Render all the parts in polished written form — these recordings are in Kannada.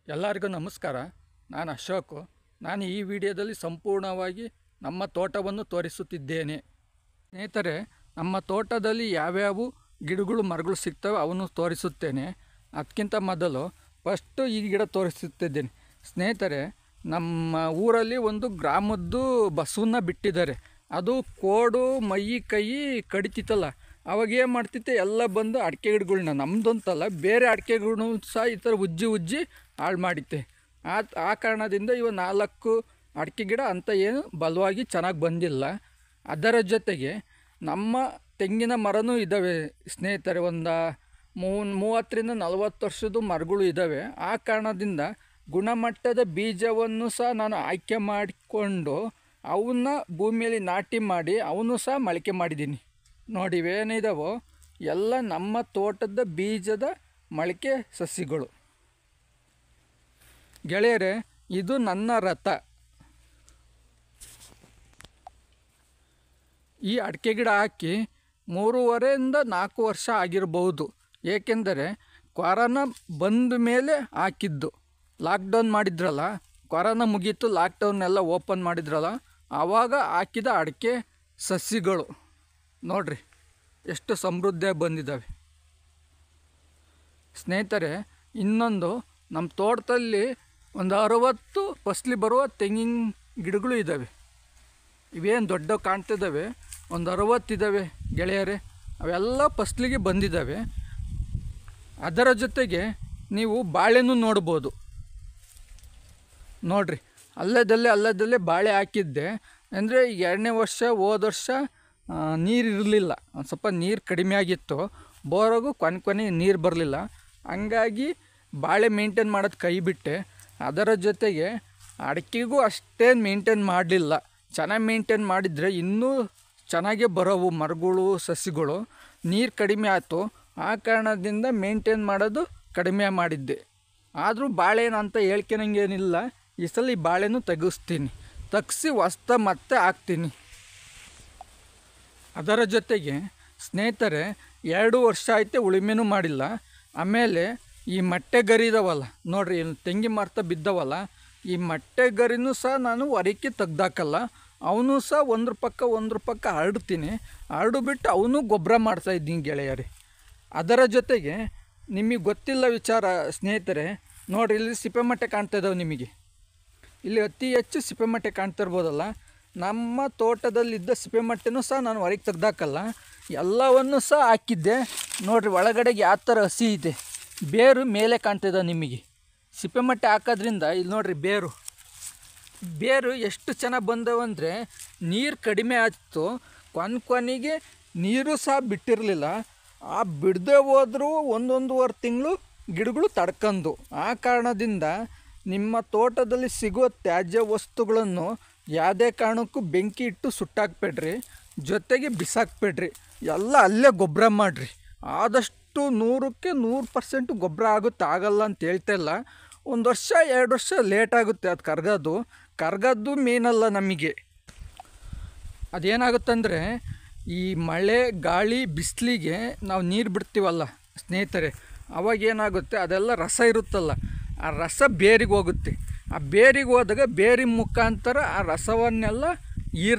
ಎಲ್ಲರಿಗೂ ನಮಸ್ಕಾರ. ನಾನು ಅಶೋಕ್. ನಾನು ಈ ವಿಡಿಯೋದಲ್ಲಿ ಸಂಪೂರ್ಣವಾಗಿ ನಮ್ಮ ತೋಟವನ್ನು ತೋರಿಸುತ್ತಿದ್ದೇನೆ. ಸ್ನೇಹಿತರೆ, ನಮ್ಮ ತೋಟದಲ್ಲಿ ಯಾವ್ಯಾವ ಗಿಡಗಳು ಮರಗಳು ಸಿಗ್ತವೆ ಅವನ್ನು ತೋರಿಸುತ್ತೇನೆ. ಅದಕ್ಕಿಂತ ಮೊದಲು ಫಸ್ಟು ಈ ಗಿಡ ತೋರಿಸುತ್ತಿದ್ದೇನೆ. ಸ್ನೇಹಿತರೆ, ನಮ್ಮ ಊರಲ್ಲಿ ಒಂದು ಗ್ರಾಮದ್ದು ಬಸವನ್ನ ಬಿಟ್ಟಿದ್ದಾರೆ. ಅದು ಕೋಡು ಮೈ ಕೈ ಕಡಿತಿತ್ತಲ್ಲ, ಅವಾಗ ಏನು ಮಾಡ್ತಿತ್ತೆ, ಎಲ್ಲ ಬಂದು ಅಡಿಕೆ ಗಿಡಗಳನ್ನ ನಮ್ಮದಂತಲ್ಲ ಬೇರೆ ಅಡಿಕೆಗಳನ್ನೂ ಸಹ ಈ ಥರ ಉಜ್ಜಿ ಹಾಳು ಮಾಡಿತ್ತೆ. ಆ ಕಾರಣದಿಂದ ಇವ 4 ಅಡಿಕೆ ಗಿಡ ಅಂತ ಏನು ಬಲವಾಗಿ ಚೆನ್ನಾಗಿ ಬಂದಿಲ್ಲ. ಅದರ ಜೊತೆಗೆ ನಮ್ಮ ತೆಂಗಿನ ಮರನೂ ಇದ್ದಾವೆ ಸ್ನೇಹಿತರೆ. ಒಂದು 30-40 ವರ್ಷದ ಮರಗಳು ಇದ್ದಾವೆ. ಆ ಕಾರಣದಿಂದ ಗುಣಮಟ್ಟದ ಬೀಜವನ್ನು ಸಹ ನಾನು ಆಯ್ಕೆ ಮಾಡಿಕೊಂಡು ಅವನ್ನ ಭೂಮಿಯಲ್ಲಿ ನಾಟಿ ಮಾಡಿ ಅವನು ಸಹ ಮೊಳಕೆ ಮಾಡಿದ್ದೀನಿ. ನೋಡಿ ಇವೇನಿದಾವೋ ಎಲ್ಲ ನಮ್ಮ ತೋಟದ ಬೀಜದ ಮೊಳಕೆ ಸಸಿಗಳು. ಗೆಳೆಯರೆ, ಇದು ನನ್ನ ರಥ. ಈ ಅಡಿಕೆ ಗಿಡ ಹಾಕಿ 3.5 ರಿಂದ 4 ವರ್ಷ ಆಗಿರಬಹುದು. ಏಕೆಂದರೆ ಕೊರೋನಾ ಬಂದ ಮೇಲೆ ಹಾಕಿದ್ದು. ಲಾಕ್ಡೌನ್ ಮಾಡಿದ್ರಲ್ಲ, ಕೊರೋನಾ ಮುಗೀತು, ಲಾಕ್ಡೌನ್ನೆಲ್ಲ ಓಪನ್ ಮಾಡಿದ್ರಲ್ಲ, ಆವಾಗ ಹಾಕಿದ ಅಡಿಕೆ ಸಸಿಗಳು ನೋಡ್ರಿ ಎಷ್ಟು ಸಮೃದ್ಧಿಯಾಗಿ ಬಂದಿದ್ದಾವೆ. ಸ್ನೇಹಿತರೆ, ಇನ್ನೊಂದು ನಮ್ಮ ತೋಟದಲ್ಲಿ ಒಂದು 60 ಫಸಲಿ ಬರುವ ತೆಂಗಿನ ಗಿಡಗಳು ಇದ್ದಾವೆ. ಇವೇನು ದೊಡ್ಡ ಕಾಣ್ತಿದ್ದಾವೆ, ಒಂದು 60 ಇದ್ದಾವೆ ಗೆಳೆಯರೆ. ಅವೆಲ್ಲ ಫಸಲಿಗೆ ಬಂದಿದ್ದಾವೆ. ಅದರ ಜೊತೆಗೆ ನೀವು ಬಾಳೆನೂ ನೋಡ್ಬೋದು. ನೋಡ್ರಿ, ಅಲ್ಲದಲ್ಲೇ ಬಾಳೆ ಹಾಕಿದ್ದೆ. ಅಂದರೆ 2ನೇ ವರ್ಷ ಹೋದ ವರ್ಷ ನೀರು ಇರಲಿಲ್ಲ, ಒಂದು ಸ್ವಲ್ಪ ನೀರು ಕಡಿಮೆ ಆಗಿತ್ತು. ಬೋರಾಗೂ ಕೊನೆ ನೀರು ಬರಲಿಲ್ಲ. ಹಂಗಾಗಿ ಬಾಳೆ ಮೇಂಟೈನ್ ಮಾಡೋದು ಕೈ ಬಿಟ್ಟೆ. ಅದರ ಜೊತೆಗೆ ಅಡಿಕೆಗೂ ಅಷ್ಟೇನು ಮೇಂಟೈನ್ ಮಾಡಲಿಲ್ಲ. ಚೆನ್ನಾಗಿ ಮೇಂಟೈನ್ ಮಾಡಿದರೆ ಇನ್ನೂ ಚೆನ್ನಾಗೇ ಬರೋವು ಮರಗಳು ಸಸಿಗಳು. ನೀರು ಕಡಿಮೆ ಆಯಿತು, ಆ ಕಾರಣದಿಂದ ಮೇಂಟೈನ್ ಮಾಡೋದು ಕಡಿಮೆ ಮಾಡಿದ್ದೆ. ಆದರೂ ಬಾಳೆನ ಅಂತ ಹೇಳ್ಕೊಳಂಗೇನಿಲ್ಲ. ಈ ಸಲ ಈ ಬಾಳೆನೂ ತೆಗಿಸಿ ಹೊಸ್ತ ಮತ್ತೆ ಹಾಕ್ತೀನಿ. ಅದರ ಜೊತೆಗೆ ಸ್ನೇಹಿತರೆ, 2 ವರ್ಷ ಆಯ್ತು ಉಳುಮೆನೂ ಮಾಡಿಲ್ಲ. ಆಮೇಲೆ ಈ ಮಟ್ಟೆ ಗರಿ ಇದಾವಲ್ಲ ನೋಡ್ರಿ, ತೆಂಗಿನ ಮರ್ತ ಬಿದ್ದವಲ್ಲ, ಈ ಮಟ್ಟೆ ಗರಿನೂ ಸಹ ನಾನು ಹೊರಕ್ಕೆ ತೆಗ್ದಾಕಲ್ಲ. ಅವನು ಸಹ ಒಂದ್ರ ಪಕ್ಕ ಹರಡ್ತೀನಿ. ಹರಡುಬಿಟ್ಟು ಅವನು ಗೊಬ್ಬರ ಮಾಡ್ತಾಯಿದ್ದೀನಿ ಗೆಳೆಯರಿ. ಅದರ ಜೊತೆಗೆ ನಿಮಗೆ ಗೊತ್ತಿಲ್ಲ ವಿಚಾರ ಸ್ನೇಹಿತರೆ, ನೋಡ್ರಿ ಇಲ್ಲಿ ಸಿಪ್ಪೆ ಮಟ್ಟೆ ಕಾಣ್ತಾ ಇದ್ದಾವೆ ನಿಮಗೆ. ಇಲ್ಲಿ ಅತಿ ಹೆಚ್ಚು ಸಿಪ್ಪೆ ಮಟ್ಟೆ ಕಾಣ್ತಾ ಇರ್ಬೋದಲ್ಲ. ನಮ್ಮ ತೋಟದಲ್ಲಿದ್ದ ಸಿಪ್ಪೆ ಮಟ್ಟೆನೂ ಸಹ ನಾನು ಹೊರಗೆ ತೆಗ್ದಾಕಲ್ಲ, ಎಲ್ಲವನ್ನೂ ಸಹ ಹಾಕಿದ್ದೆ. ನೋಡಿರಿ ಒಳಗಡೆಗೆ ಯಾವ ಥರ ಹಸಿ ಇದೆ, ಬೇರು ಮೇಲೆ ಕಾಣ್ತಿದೆ ನಿಮಗೆ. ಸಿಪ್ಪೆ ಮಟ್ಟೆ ಹಾಕೋದ್ರಿಂದ ಇಲ್ಲಿ ನೋಡಿರಿ ಬೇರು ಎಷ್ಟು ಚೆನ್ನಾಗಿ ಬಂದವಂದರೆ, ನೀರು ಕಡಿಮೆ ಆಯಿತು, ಕೊನೆಗೆ ನೀರು ಸಹ ಬಿಟ್ಟಿರಲಿಲ್ಲ. ಆ ಬಿಡದೆ ಹೋದರೂ 1-1.5 ತಿಂಗಳು ಗಿಡಗಳು ತಡ್ಕೊಂಡು. ಆ ಕಾರಣದಿಂದ ನಿಮ್ಮ ತೋಟದಲ್ಲಿ ಸಿಗುವ ತ್ಯಾಜ್ಯ ವಸ್ತುಗಳನ್ನು ಯಾವುದೇ ಕಾರಣಕ್ಕೂ ಬೆಂಕಿ ಇಟ್ಟು ಸುಟ್ಟಾಕ್ಬೇಡ್ರಿ, ಜೊತೆಗೆ ಬಿಸಾಕ್ಬೇಡ್ರಿ. ಎಲ್ಲ ಅಲ್ಲೇ ಗೊಬ್ಬರ ಮಾಡಿರಿ. ಆದಷ್ಟು 100ಕ್ಕೆ 100% ಗೊಬ್ಬರ ಆಗಲ್ಲ ಅಂತ ಹೇಳ್ತಾ ಇಲ್ಲ. 1 ವರ್ಷ 2 ವರ್ಷ ಲೇಟ್ ಆಗುತ್ತೆ ಅದು ಕರ್ಗೋದು ಮೇನಲ್ಲ ನಮಗೆ. ಅದೇನಾಗುತ್ತಂದರೆ, ಈ ಮಳೆ ಗಾಳಿ ಬಿಸಿಲಿಗೆ ನಾವು ನೀರು ಬಿಡ್ತೀವಲ್ಲ ಸ್ನೇಹಿತರೆ, ಅವಾಗೇನಾಗುತ್ತೆ, ಅದೆಲ್ಲ ರಸ ಇರುತ್ತಲ್ಲ, ಆ ರಸ ಬೇರಿಗೆ ಹೋಗುತ್ತೆ. ಆ ಬೇರಿಗೆ ಹೋದಾಗ ಬೇರಿನ ಮುಖಾಂತರ ಆ ರಸವನ್ನೆಲ್ಲ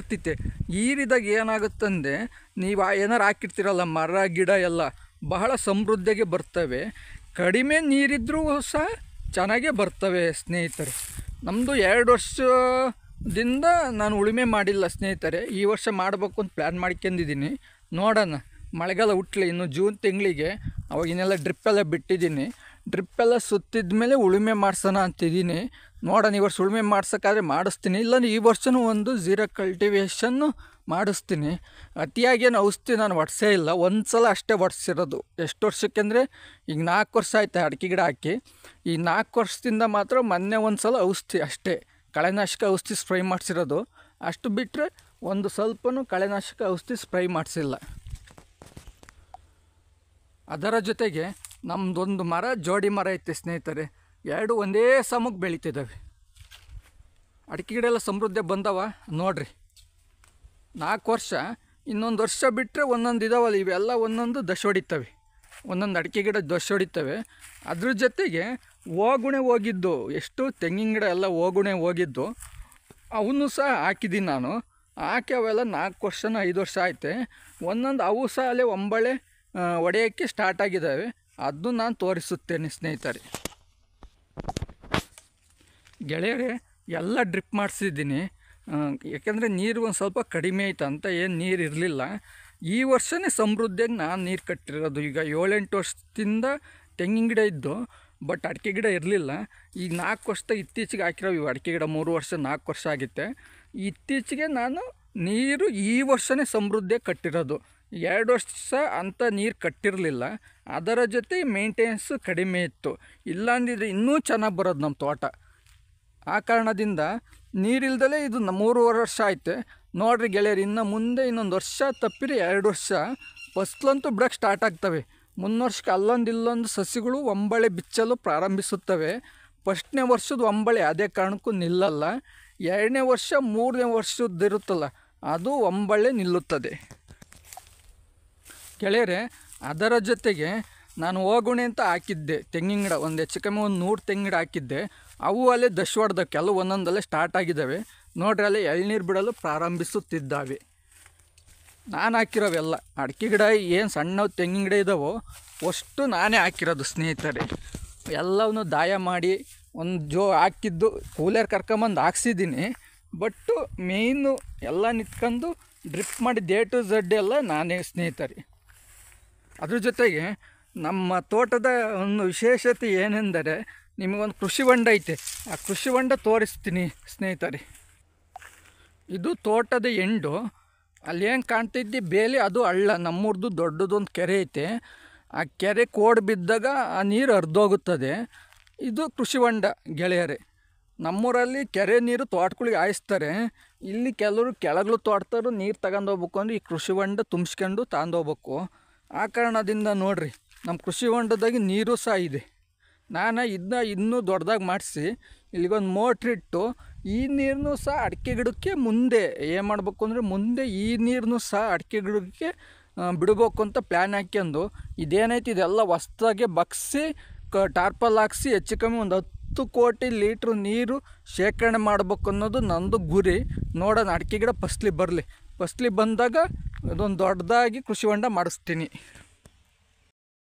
ಹೀರಿದಾಗ ಏನಾಗುತ್ತಂದರೆ, ನೀವು ಏನಾರು ಹಾಕಿರ್ತೀರಲ್ಲ ಮರ ಗಿಡ ಎಲ್ಲ ಬಹಳ ಸಮೃದ್ಧಿಯಾಗಿ ಬರ್ತವೆ. ಕಡಿಮೆ ನೀರಿದ್ರೂ ಸಹ ಚೆನ್ನಾಗೇ ಬರ್ತವೆ ಸ್ನೇಹಿತರೆ. ನಮ್ಮದು 2 ವರ್ಷದಿಂದ ನಾನು ಉಳುಮೆ ಮಾಡಿಲ್ಲ ಸ್ನೇಹಿತರೆ. ಈ ವರ್ಷ ಮಾಡಬೇಕು ಅಂತ ಪ್ಲ್ಯಾನ್ ಮಾಡ್ಕೊಂಡಿದ್ದೀನಿ. ನೋಡೋಣ, ಮಳೆಗಾಲ ಹುಟ್ಟಲಿ ಇನ್ನು ಜೂನ್ ತಿಂಗಳಿಗೆ. ಅವಾಗಿನೆಲ್ಲ ಡ್ರಿಪ್ಪೆಲ್ಲ ಬಿಟ್ಟಿದ್ದೀನಿ. ಡ್ರಿಪ್ಪೆಲ್ಲ ಸುತ್ತಿದ ಮೇಲೆ ಉಳುಮೆ ಮಾಡ್ಸೋಣ ಅಂತಿದ್ದೀನಿ. ನೋಡೋಣ, ಈ ವರ್ಷ ಉಳುಮೆ ಮಾಡ್ಸೋಕ್ಕಾದ್ರೆ ಮಾಡಿಸ್ತೀನಿ, ಇಲ್ಲಾಂದ್ರೆ ಈ ವರ್ಷವೂ ಒಂದು ಝೀರೋ ಕಲ್ಟಿವೇಷನ್ನು ಮಾಡಿಸ್ತೀನಿ. ಅತಿಯಾಗೇನು ಔಷಧಿ ನಾನು ಹೊಡ್ಸೇ ಇಲ್ಲ, ಒಂದು ಸಲ ಅಷ್ಟೇ ಹೊಡ್ಸಿರೋದು. ಎಷ್ಟು ವರ್ಷಕ್ಕೆ ಅಂದರೆ ಈಗ 4 ವರ್ಷ ಆಯ್ತು ಅಡಿಕೆ ಗಿಡ ಹಾಕಿ. ಈ 4 ವರ್ಷದಿಂದ ಮಾತ್ರ ಮೊನ್ನೆ ಒಂದು ಸಲ ಔಷಧಿ ಅಷ್ಟೇ, ಕಳೆನಾಶಕ ಔಷಧಿ ಸ್ಪ್ರೈ ಮಾಡಿಸಿರೋದು. ಅಷ್ಟು ಬಿಟ್ಟರೆ ಒಂದು ಸ್ವಲ್ಪನೂ ಕಳೆನಾಶಕ ಔಷಧಿ ಸ್ಪ್ರೈ ಮಾಡಿಸಿಲ್ಲ. ಅದರ ಜೊತೆಗೆ ನಮ್ಮದೊಂದು ಮರ ಜೋಡಿ ಮರ ಐತೆ ಸ್ನೇಹಿತರೆ. 2 ಒಂದೇ ಸಮಕ್ಕೆ ಬೆಳೀತಿದ್ದಾವೆ. ಅಡಿಕೆ ಗಿಡ ಎಲ್ಲ ಸಮೃದ್ಧಿ ಬಂದವ ನೋಡ್ರಿ. 4 ವರ್ಷ, ಇನ್ನೊಂದು ವರ್ಷ ಬಿಟ್ಟರೆ ಒಂದೊಂದು ಇದಾವಲ್ಲ, ಇವೆಲ್ಲ ಒಂದೊಂದು ದಶ ಹೊಡಿತವೆ. ಒಂದೊಂದು ಅಡಿಕೆ ಗಿಡ ದಶ ಹೊಡಿತವೆ. ಅದ್ರ ಜೊತೆಗೆ ಹೋಗುಣೆ ಹೋಗಿದ್ದು, ಎಷ್ಟು ತೆಂಗಿನ ಗಿಡ ಎಲ್ಲ ಹೋಗುಣೆ ಹೋಗಿದ್ದು ಅವನು ಸಹ ಹಾಕಿದ್ದೀನಿ ನಾನು. ಹಾಕಿ ಅವೆಲ್ಲ 4 ವರ್ಷನೋ 5 ವರ್ಷ ಆಯ್ತೆ. ಒಂದೊಂದು ಅವು ಸಹ ಅಲ್ಲೇ ಒಂಬಳೆ ಒಡೆಯೋಕ್ಕೆ ಸ್ಟಾರ್ಟ್ ಆಗಿದ್ದಾವೆ. ಅದು ನಾನು ತೋರಿಸುತ್ತೇನೆ ಸ್ನೇಹಿತರೆ. ಗೆಳೆಯರೇ, ಎಲ್ಲ ಡ್ರಿಪ್ ಮಾಡಿಸಿದ್ದೀನಿ. ಯಾಕೆಂದರೆ ನೀರು ಒಂದು ಸ್ವಲ್ಪ ಕಡಿಮೆ ಆಯ್ತು ಅಂತ, ಏನು ನೀರು ಇರಲಿಲ್ಲ. ಈ ವರ್ಷವೇ ಸಮೃದ್ಧಿಯಾಗಿ ನಾನು ನೀರು ಕಟ್ಟಿರೋದು. ಈಗ 7-8 ವರ್ಷದಿಂದ ತೆಂಗಿನ ಗಿಡ ಇದ್ದು, ಬಟ್ ಅಡಿಕೆ ಗಿಡ ಇರಲಿಲ್ಲ. ಈಗ 4 ವರ್ಷದ ಇತ್ತೀಚೆಗೆ ಹಾಕಿರೋ ಇವು ಅಡಿಕೆ ಗಿಡ 3 ವರ್ಷ 4 ವರ್ಷ ಆಗಿತ್ತೆ. ಇತ್ತೀಚೆಗೆ ನಾನು ನೀರು ಈ ವರ್ಷವೇ ಸಮೃದ್ಧಿಯಾಗಿ ಕಟ್ಟಿರೋದು. 2 ವರ್ಷ ಅಂತ ನೀರು ಕಟ್ಟಿರಲಿಲ್ಲ. ಅದರ ಜೊತೆ ಮೇಂಟೆನೆನ್ಸು ಕಡಿಮೆ ಇತ್ತು. ಇಲ್ಲಾಂದಿದ್ರೆ ಇನ್ನೂ ಚೆನ್ನಾಗಿ ಬರೋದು ನಮ್ಮ ತೋಟ. ಆ ಕಾರಣದಿಂದ ನೀರಿಲ್ದಲೇ ಇದು 3 ವರ್ಷ ಆಯ್ತು. ನೋಡಿರಿ ಗೆಳೆಯರು, ಇನ್ನು ಮುಂದೆ ಇನ್ನೊಂದು ವರ್ಷ ತಪ್ಪಿರಿ 2 ವರ್ಷ ಫಸ್ಲಂತೂ ಬಿಡೋಕ್ಕೆ ಸ್ಟಾರ್ಟ್ ಆಗ್ತವೆ. ವರ್ಷಕ್ಕೆ ಅಲ್ಲೊಂದು ಇಲ್ಲೊಂದು ಸಸಿಗಳು ಒಂಬಳೆ ಬಿಚ್ಚಲು ಪ್ರಾರಂಭಿಸುತ್ತವೆ. ಫಸ್ಟ್ನೇ ವರ್ಷದ ಒಂಬಳೆ ಅದೇ ಕಾರಣಕ್ಕೂ ನಿಲ್ಲಲ್ಲ. 2ನೇ ವರ್ಷ 3ನೇ ವರ್ಷದ್ದಿರುತ್ತಲ್ಲ, ಅದು ಒಂಬಳೆ ನಿಲ್ಲುತ್ತದೆ ಗೆಳೆಯರೆ. ಅದರ ಜೊತೆಗೆ ನಾನು ಹೋಗುಣೆ ಅಂತ ಹಾಕಿದ್ದೆ ತೆಂಗಿನ ಗಿಡ, ಒಂದು ಹೆಚ್ಚು ಕಮ್ಮಿ ಒಂದು 100 ತೆಂಗಿನ ಗಿಡ ಹಾಕಿದ್ದೆ. ಅವು ಅಲ್ಲೇ ದಶ ಹೊಡೆದ, ಕೆಲವು ಒಂದೊಂದಲ್ಲೇ ಸ್ಟಾರ್ಟ್ ಆಗಿದ್ದಾವೆ. ನೋಡ್ರಿ, ಅಲ್ಲೇ ಎಳ್ನೀರು ಬಿಡಲು ಪ್ರಾರಂಭಿಸುತ್ತಿದ್ದಾವೆ. ನಾನು ಹಾಕಿರೋವೆಲ್ಲ ಅಡಿಕೆ ಗಿಡ, ಏನು ಸಣ್ಣ ತೆಂಗಿನ ಗಿಡ ಇದ್ದಾವೋ ಅಷ್ಟು ನಾನೇ ಹಾಕಿರೋದು ಸ್ನೇಹಿತರೆ. ಎಲ್ಲವನ್ನೂ ದಾಯ ಮಾಡಿ ಒಂದು ಹಾಕಿದ್ದು ಕೂಲರ್ ಕರ್ಕೊಂಬಂದು ಹಾಕ್ಸಿದ್ದೀನಿ. ಬಟ್ಟು ಮೇಯ್ನು ಎಲ್ಲ ನಿಂತ್ಕೊಂಡು ಡ್ರಿಪ್ ಮಾಡಿ A to Z ಎಲ್ಲ ನಾನೇ ಸ್ನೇಹಿತರೆ. ಅದ್ರ ಜೊತೆಗೆ ನಮ್ಮ ತೋಟದ ಒಂದು ವಿಶೇಷತೆ ಏನೆಂದರೆ, ನಿಮಗೊಂದು ಕೃಷಿ ಹೊಂಡ ಐತೆ. ಆ ಕೃಷಿ ಹೊಂಡ ತೋರಿಸ್ತೀನಿ ಸ್ನೇಹಿತರೆ. ಇದು ತೋಟದ ಎಂಡು. ಅಲ್ಲಿ ಏನು ಕಾಣ್ತಿದ್ದೆ ಬೇಲಿ, ಅದು ಹಳ್ಳ. ನಮ್ಮೂರ್ದು ದೊಡ್ಡದೊಂದು ಕೆರೆ ಐತೆ. ಆ ಕೆರೆ ಕೋಡ್ ಬಿದ್ದಾಗ ಆ ನೀರು ಹರಿದೋಗುತ್ತದೆ. ಇದು ಕೃಷಿ ಹೊಂಡ ಗೆಳೆಯರೇ. ನಮ್ಮೂರಲ್ಲಿ ಕೆರೆ ನೀರು ತೋಟಗಳಿಗೆ ಹಾಯಿಸ್ತಾರೆ. ಇಲ್ಲಿ ಕೆಲವರು ಕೆಳಗಲು ತೋಟದವರು ನೀರು ತಗೊಂಡೋಗ್ಬೇಕು ಅಂದರೆ ಈ ಕೃಷಿ ಹೊಂಡ ತುಂಬಿಸ್ಕೊಂಡು ತಗೊಂಡೋಗ್ಬೇಕು. ಆ ಕಾರಣದಿಂದ ನೋಡಿರಿ, ನಮ್ಮ ಕೃಷಿ ಹೊಂಡದಾಗಿ ನೀರು ಸಹ ಇದೆ. ನಾನು ಇದನ್ನ ಇನ್ನೂ ದೊಡ್ಡದಾಗಿ ಮಾಡಿಸಿ ಇಲ್ಲಿಗೊಂದು ಮೋಟ್ರಿಟ್ಟು ಈ ನೀರನ್ನು ಸಹ ಅಡಿಕೆ ಗಿಡಕ್ಕೆ ಮುಂದೆ ಏನು ಮಾಡಬೇಕು ಅಂದರೆ, ಮುಂದೆ ಈ ನೀರನ್ನು ಸಹ ಅಡಿಕೆ ಗಿಡಕ್ಕೆ ಬಿಡಬೇಕು ಅಂತ ಪ್ಲ್ಯಾನ್ ಹಾಕ್ಯಂಡು, ಇದೇನೈತಿ ಇದೆಲ್ಲ ಹೊಸ್ದಾಗೆ ಬಗ್ಸಿ ಟಾರ್ಪಲ್ ಹಾಕ್ಸಿ ಹೆಚ್ಚು ಕಮ್ಮಿ ಒಂದು 10 ಕೋಟಿ ಲೀಟ್ರ್ ನೀರು ಶೇಖರಣೆ ಮಾಡಬೇಕು ಅನ್ನೋದು ನಂದು ಗುರಿ. ನೋಡೋಣ, ಅಡಿಕೆ ಗಿಡ ಫಸ್ಲಿ ಬರಲಿ. ಫಸ್ಲಿ ಬಂದಾಗ ಇದೊಂದು ದೊಡ್ಡದಾಗಿ ಕೃಷಿ ಹೊಂಡ ಮಾಡಿಸ್ತೀನಿ.